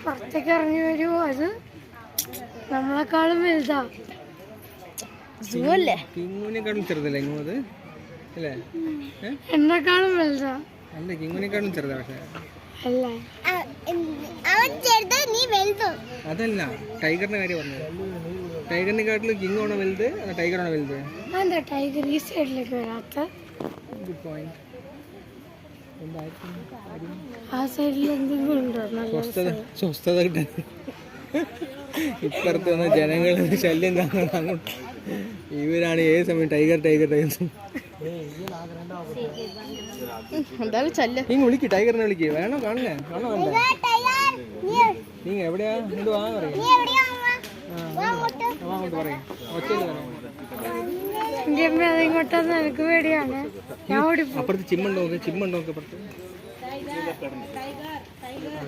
പുറത്തേക്ക് ഇറങ്ങി വരുമോ? അത് നമ്മളെക്കാളും വലുതാ. കിങ്ങുവിനെക്കാളും ചെറുതല്ലേ ഇങ്ങോട്ട് അല്ലേ? എന്നെക്കാളും വലുതാ. അല്ല കിങ്ങുവിനെക്കാളും ചെറുതാ. പക്ഷേ അതല്ല ടൈഗറിന്റെ കാര്യം പറഞ്ഞത്. ടൈഗറിനെക്കാട്ടിലും കിങ്ങാണോ വലുത് ടൈഗറാണോ വലുത്? എന്താ ടൈഗർ ഈ സൈഡിലേക്ക് വരാത്ത? Good point. ആ സൈഡിൽ എന്തെങ്കിലും ഉണ്ടോ? സ്വസ്ഥത കിട്ടാൻ ഇപ്പുറത്ത് വന്ന ജനങ്ങൾ ശല്യം കാണണം. അങ്ങോട്ട് ഇവരാണ് ഏത് സമയം ടൈഗർ ടൈഗർ ടൈഗർ. നീ വിളിക്ക്, ടൈഗറിനെ വിളിക്ക്. വേണോ കാണണേ? കാണോ വേണ്ട? നീ എവിടെയാ? എന്തുവാ പറയും? അങ്ങോട്ട് പറയും. ഒച്ചയില് പറയാം. ഇങ്ങോട്ടൊന്നും എനിക്ക് പേടിയാണ്. അപ്പുറത്ത് ചിമ്മുണ്ടോ നോക്ക്, ചിമ്മുണ്ടോ നോക്ക് അപ്പുറത്ത്.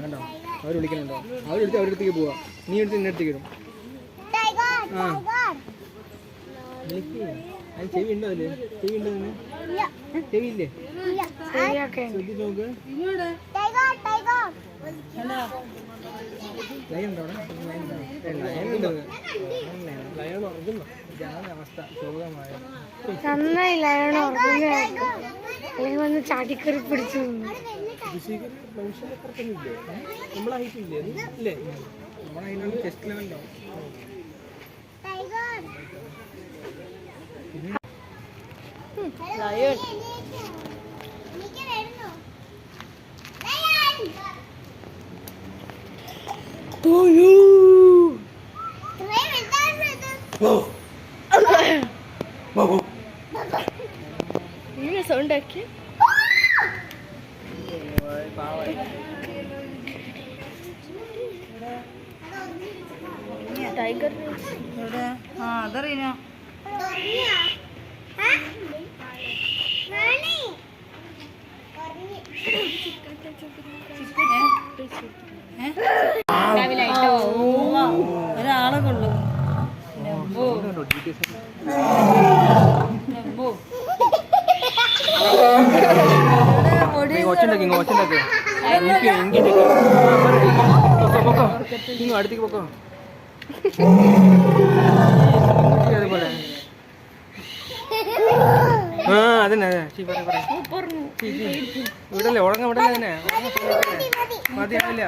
കണ്ടോ അവർ വിളിക്കുന്നുണ്ടോ? അവരെടുത്ത് അവരുടെ അടുത്തേക്ക് പോവാ. നീ എടുത്ത് നിന്റെ അടുത്തേക്ക് ഇടും. ആ വിളിക്ക്. അത് ചെവി ഉണ്ടോ? അതില് ചെവി ഉണ്ടോ? ഇതിന് ചെവിയില്ലേ? ശ്രദ്ധിച്ച് നോക്ക്. ലയനുണ്ടോ അവിടെ? ലയനുണ്ട്. അവസ്ഥ ശോകമായ. നന്നായി ലയണോ അല്ലെങ്കിൽ വന്ന് ചാടിക്കറി പിടിച്ചു. നമ്മളെ ഹൈറ്റ് ഇല്ലേ? ഇല്ലേ, നമ്മളെ ഹൈറ്റ് ചെസ്റ്റ് ലെവലുണ്ടോ? സൗണ്ട് ആക്കി ടൈഗർ അതറിയാ. ഒരാളെ കൊള്ളു. അടുത്തേക്ക് പൊക്കോ. അതുപോലെ ആ അതന്നെ വിടല്ലേ, ഉറങ്ങാൻ വിടല്ലേ തന്നെ. മതിയാവില്ല.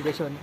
ദേശം